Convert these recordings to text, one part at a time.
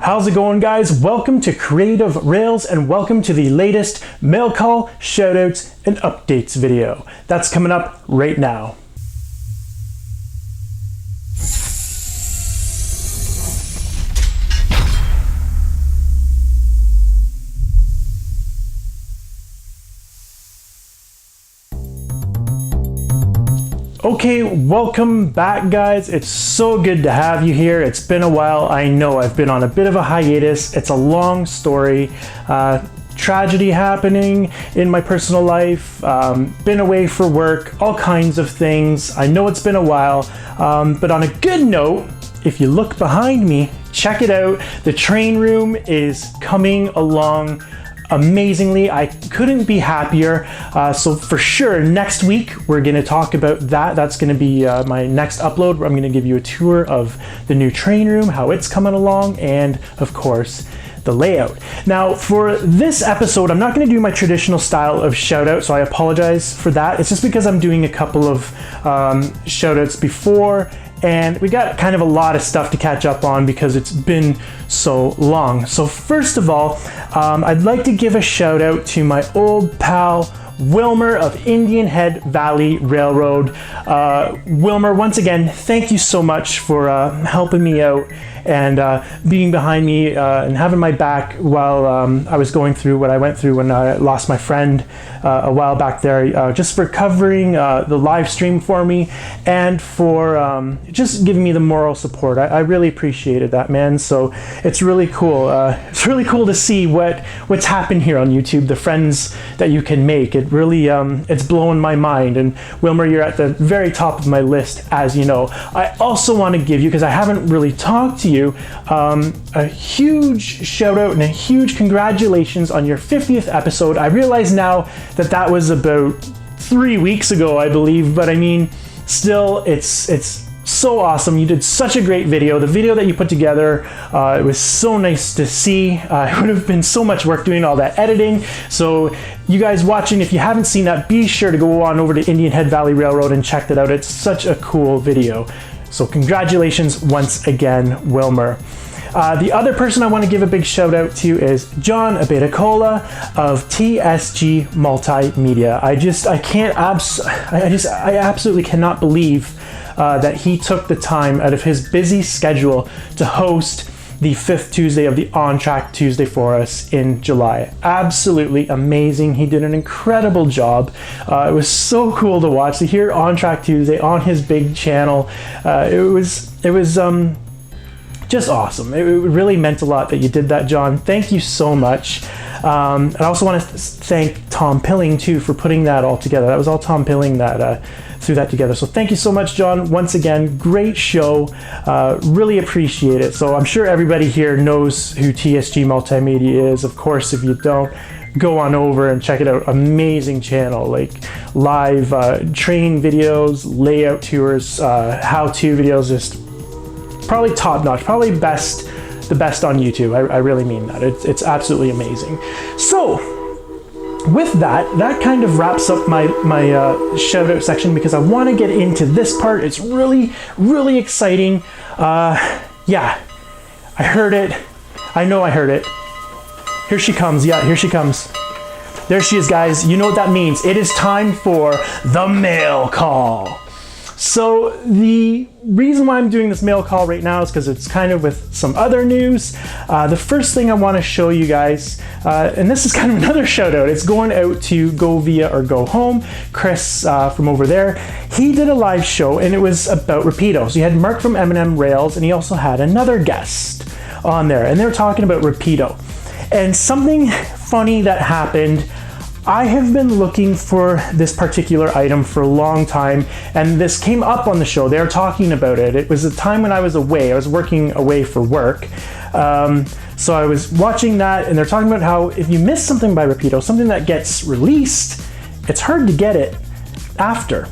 How's it going, guys? Welcome to Creative Rails and welcome to the latest mail call, shoutouts, and updates video. That's coming up right now. Okay, welcome back, guys. It's so good to have you here. It's been a while. I know I've been on a bit of a hiatus. It's a long story. Tragedy happening in my personal life, been away for work, all kinds of things. I know it's been a while, but on a good note, if you look behind me, check it out. The train room is coming along amazingly. I couldn't be happier. So for sure, next week, we're gonna talk about that. That's gonna be my next upload, where I'm gonna give you a tour of the new train room, how it's coming along, and of course, the layout. Now, for this episode, I'm not gonna do my traditional style of shout out, so I apologize for that. It's just because I'm doing a couple of shout outs before, and we got kind of a lot of stuff to catch up on because it's been so long. So first of all, I'd like to give a shout out to my old pal, Wilmer of Indian Head Valley Railroad. Wilmer, once again, thank you so much for helping me out and being behind me and having my back while I was going through what I went through when I lost my friend a while back there, just for covering the live stream for me and for just giving me the moral support. I really appreciated that, man. So it's really cool. It's really cool to see what's happened here on YouTube, the friends that you can make. It really, it's blowing my mind. And Wilmer, you're at the very top of my list, as you know. I also want to give you, because I haven't really talked to you, a huge shout out and a huge congratulations on your 50th episode. I realize now that was about 3 weeks ago, I believe, but I mean, still, it's so awesome. You did such a great video. The video that you put together, it was so nice to see. It would have been so much work doing all that editing. So you guys watching, if you haven't seen that, be sure to go on over to Indian Head Valley Railroad and check that out. It's such a cool video. So congratulations once again, Wilmer. The other person I want to give a big shout out to is John Abetacola of TSG Multimedia. I absolutely cannot believe that he took the time out of his busy schedule to host the 5th Tuesday of the On Track Tuesday for us in July. Absolutely amazing. He did an incredible job. It was so cool to watch, to hear On Track Tuesday on his big channel. It was just awesome. It really meant a lot that you did that, John. Thank you so much. And I also want to thank Tom Pilling too for putting that all together. That was all Tom Pilling that threw that together. So thank you so much, John. Once again, great show. Really appreciate it. So I'm sure everybody here knows who TSG Multimedia is. Of course, if you don't, go on over and check it out. Amazing channel, like live train videos, layout tours, how-to videos, just probably top notch, probably the best on YouTube. I really mean that. It's absolutely amazing. So with that kind of wraps up my shout out section, because I want to get into this part. It's really, really exciting. Yeah, I heard it. I know I heard it. Here she comes. Yeah, here she comes. There she is, guys. You know what that means. It is time for the mail call. So the reason why I'm doing this mail call right now is because it's kind of with some other news. The first thing I want to show you guys, and this is kind of another shout out, it's going out to Go Via or Go Home, Chris from over there. He did a live show and it was about Rapido. So he had Mark from M&M Rails and he also had another guest on there, and they were talking about Rapido. And something funny that happened, I have been looking for this particular item for a long time, and this came up on the show. They were talking about it. It was a time when I was away. I was working away for work. So I was watching that, and they're talking about how if you miss something by Rapido, something that gets released, it's hard to get it after.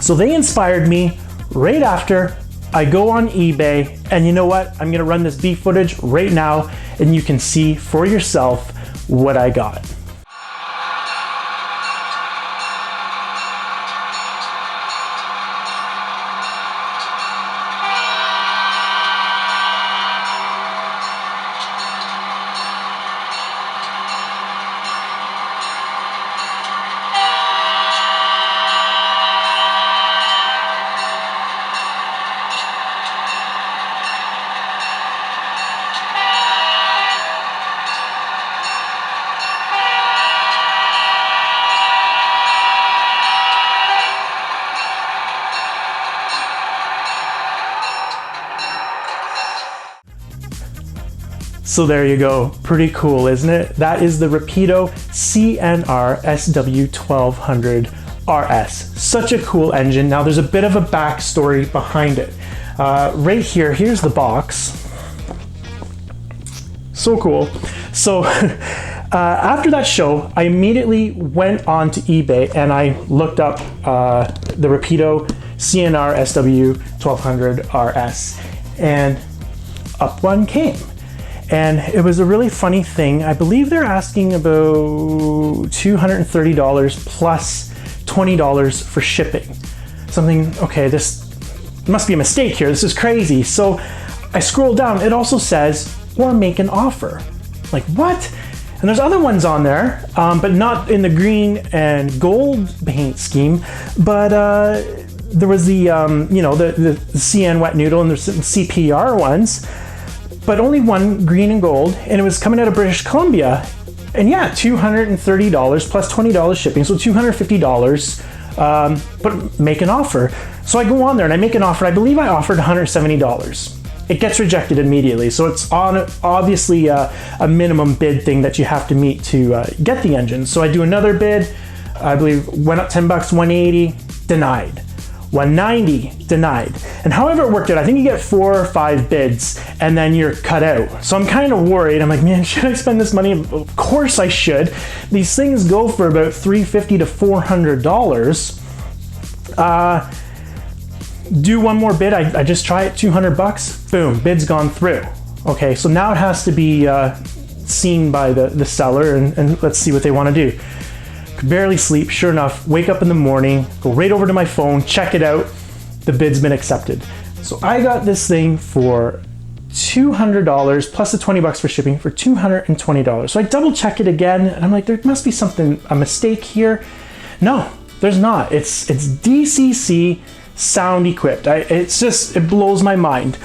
So they inspired me right after. I go on eBay, and you know what? I'm gonna run this beef footage right now, and you can see for yourself what I got. So there you go, pretty cool, isn't it? That is the Rapido CNR SW1200 RS. Such a cool engine. Now there's a bit of a backstory behind it. Right here, here's the box. So cool. So after that show, I immediately went on to eBay and I looked up the Rapido CNR SW1200 RS, and up one came. And it was a really funny thing. I believe they're asking about $230 plus $20 for shipping. Something, okay, this must be a mistake here. This is crazy. So I scroll down. It also says, or make an offer. Like, what? And there's other ones on there, but not in the green and gold paint scheme. But there was the, the CN wet noodle, and there's some CPR ones, but only one green and gold, and it was coming out of British Columbia. And yeah, $230 plus $20 shipping, so $250, but make an offer. So I go on there and I make an offer. I believe I offered $170. It gets rejected immediately. So it's obviously a minimum bid thing that you have to meet to get the engine. So I do another bid, I believe went up $10, 180, denied. 190, denied. And however it worked out, I think you get 4 or 5 bids and then you're cut out. So I'm kind of worried. I'm like, man, should I spend this money? Of course I should. These things go for about $350 to $400. Do one more bid. I just try it, $200. Boom, bid's gone through. Okay, so now it has to be seen by the seller, and let's see what they want to do. Could barely sleep. Sure enough, wake up in the morning, go right over to my phone, check it out. The bid's been accepted. So I got this thing for $200 plus the $20 for shipping for $220. So I double check it again, and I'm like, there must be a mistake here. No, there's not. It's DCC sound equipped. It blows my mind.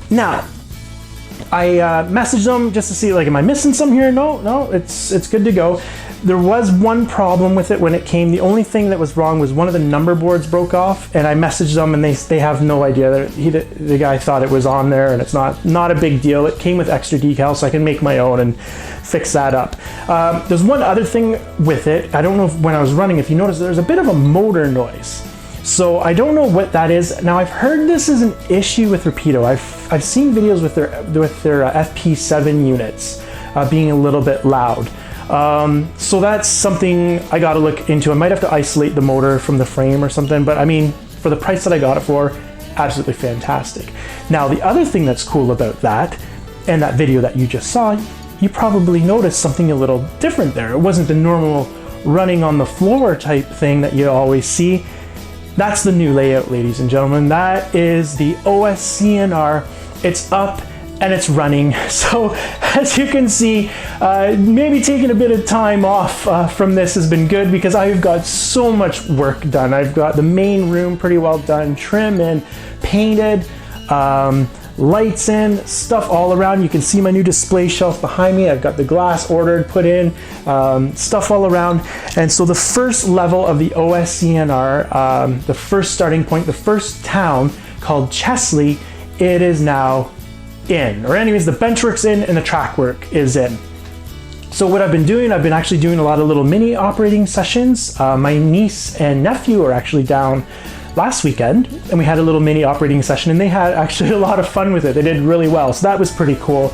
Now, I messaged them just to see, like, am I missing some here? No, it's good to go. There was one problem with it when it came. The only thing that was wrong was one of the number boards broke off, and I messaged them and they have no idea. The guy thought it was on there, and it's not a big deal. It came with extra decals, so I can make my own and fix that up. There's one other thing with it. I don't know if when I was running, if you noticed, there's a bit of a motor noise. So I don't know what that is. Now I've heard this is an issue with Rapido. I've seen videos with their FP7 units being a little bit loud. So that's something I got to look into. I might have to isolate the motor from the frame or something, but I mean, for the price that I got it for, absolutely fantastic. Now the other thing that's cool about that, and that video that you just saw, you probably noticed something a little different there. It wasn't the normal running on the floor type thing that you always see. That's the new layout, ladies and gentlemen. That is the OS CNR. It's up and it's running. So as you can see, maybe taking a bit of time off from this has been good, because I've got so much work done. I've got the main room pretty well done, trim and painted, lights in, stuff all around. You can see my new display shelf behind me. I've got the glass ordered, put in, stuff all around. And so the first level of the OS CNR, the first starting point, the first town called Chesley, it is now in. Or anyways, the bench work's in and the track work is in. So what I've been doing, I've been actually doing a lot of little mini operating sessions. My niece and nephew are actually down last weekend, and we had a little mini operating session, and they had actually a lot of fun with it. They did really well, so that was pretty cool.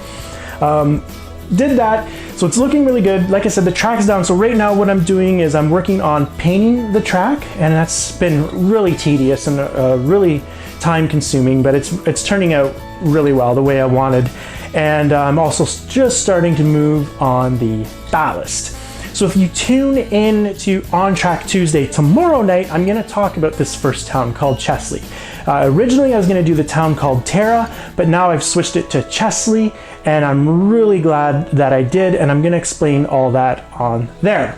Did that, so it's looking really good. Like I said, the track's down, so right now what I'm doing is I'm working on painting the track, and that's been really tedious and really time consuming, but it's turning out really well, the way I wanted. And I'm also just starting to move on the ballast. So if you tune in to On Track Tuesday tomorrow night, I'm going to talk about this first town called Chesley. Originally I was going to do the town called Tara, but now I've switched it to Chesley, and I'm really glad that I did, and I'm going to explain all that on there.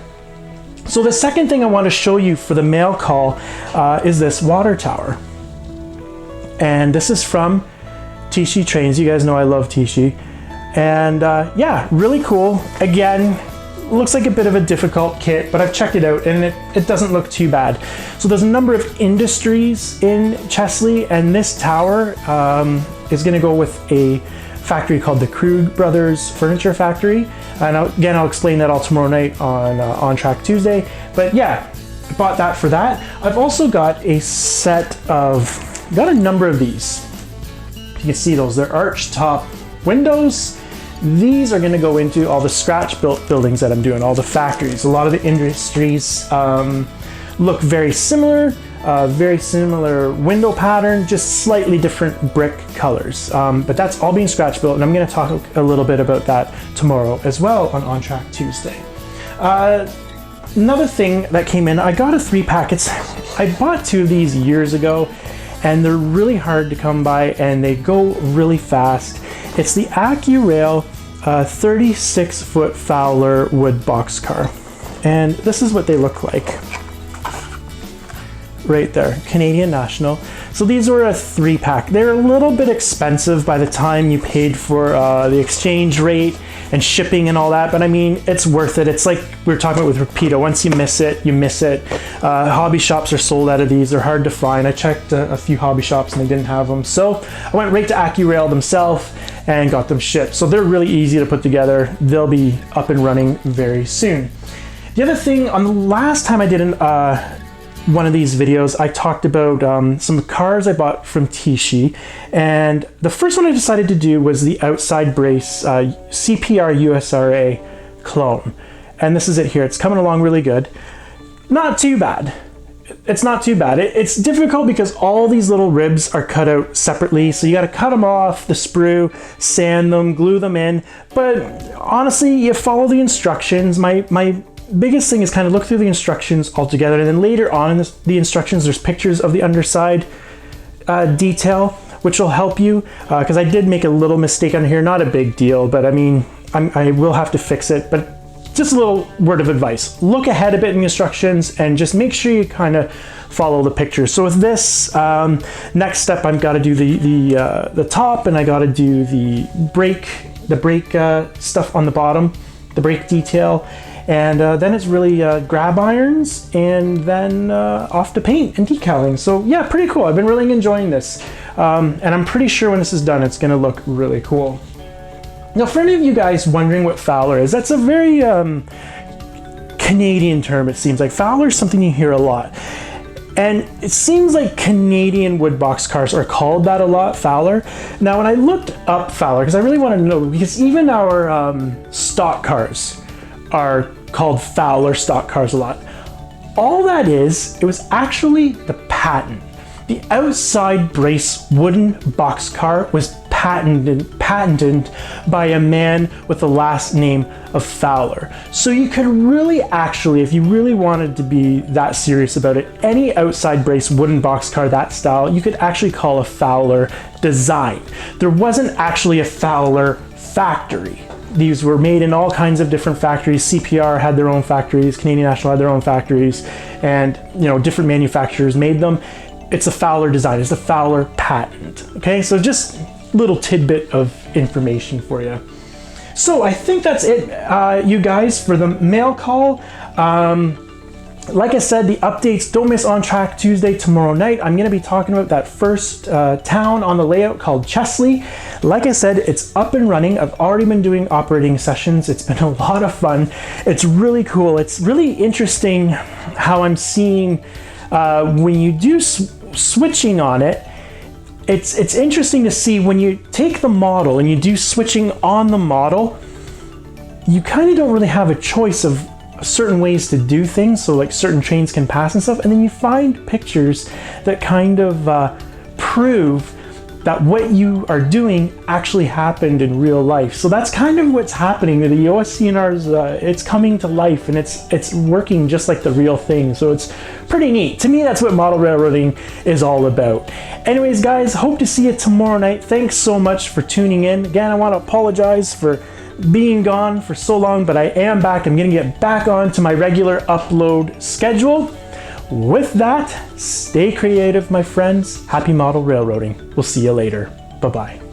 So the second thing I want to show you for the mail call is this water tower. And this is from Tishi Trains. You guys know I love Tishi. And yeah, really cool. Again, looks like a bit of a difficult kit, but I've checked it out and it doesn't look too bad. So there's a number of industries in Chesley, and this tower is going to go with a factory called the Krug Brothers Furniture Factory. And again, I'll explain that all tomorrow night on Track Tuesday. But yeah, I bought that for that. I've also got a set of, got a number of these. You can see those, they're arch top windows. These are going to go into all the scratch built buildings that I'm doing, all the factories. A lot of the industries look very similar window pattern, just slightly different brick colors. But that's all being scratch built, and I'm going to talk a little bit about that tomorrow as well on Track Tuesday. Another thing that came in, I got a 3-pack. I bought 2 of these years ago, and they're really hard to come by, and they go really fast. It's the AccuRail 36-foot Fowler wood boxcar, and this is what they look like. Right there, Canadian National. So these were a 3-pack. They're a little bit expensive by the time you paid for the exchange rate and shipping and all that, but I mean, it's worth it. It's like we were talking about with Rapido. Once you miss it, you miss it. Hobby shops are sold out of these. They're hard to find. I checked a few hobby shops and they didn't have them. So I went right to AccuRail themselves and got them shipped. So they're really easy to put together. They'll be up and running very soon. The other thing, on the last time I did one of these videos, I talked about some cars I bought from Tishi, and the first one I decided to do was the outside brace CPR USRA clone, and this is it here. It's coming along really good. Not too bad. It's not too bad. It's difficult because all these little ribs are cut out separately, so you got to cut them off, the sprue, sand them, glue them in, but honestly, you follow the instructions. My biggest thing is kind of look through the instructions all together, and then later on in the instructions there's pictures of the underside detail, which will help you, because I did make a little mistake on here. Not a big deal, but I mean, I will have to fix it. But just a little word of advice, look ahead a bit in the instructions and just make sure you kind of follow the pictures. So with this, next step, I've got to do the top, and I got to do the brake stuff on the bottom, the brake detail. And then it's really grab irons, and then off to paint and decaling. So yeah, pretty cool. I've been really enjoying this. And I'm pretty sure when this is done, it's gonna look really cool. Now, for any of you guys wondering what Fowler is, that's a very Canadian term, it seems like. Fowler is something you hear a lot. And it seems like Canadian wood box cars are called that a lot, Fowler. Now, when I looked up Fowler, because I really wanted to know, because even our stock cars are called Fowler stock cars a lot. All that is, it was actually the patent. The outside brace wooden box car was patented by a man with the last name of Fowler. So you could really actually, if you really wanted to be that serious about it, any outside brace wooden box car that style, you could actually call a Fowler design. There wasn't actually a Fowler factory. These were made in all kinds of different factories. CPR had their own factories, Canadian National had their own factories, and different manufacturers made them. It's a Fowler design, it's a Fowler patent. Okay, so just a little tidbit of information for you. So I think that's it, you guys, for the mail call. Like I said, the updates, don't miss On Track Tuesday tomorrow night. I'm going to be talking about that first town on the layout called Chesley. Like I said, it's up and running. I've already been doing operating sessions. It's been a lot of fun. It's really cool. It's really interesting how I'm seeing when you do switching on it. It's interesting to see when you take the model and you do switching on the model, you kind of don't really have a choice of certain ways to do things, so like certain trains can pass and stuff, and then you find pictures that kind of prove that what you are doing actually happened in real life. So that's kind of what's happening. The OSCNR's it's coming to life, and it's working just like the real thing. So it's pretty neat. To me, that's what model railroading is all about. Anyways, guys, hope to see you tomorrow night. Thanks so much for tuning in. Again, I want to apologize for being gone for so long, but I am back. I'm gonna get back on to my regular upload schedule. With that, stay creative, my friends. Happy model railroading. We'll see you later. Bye-bye.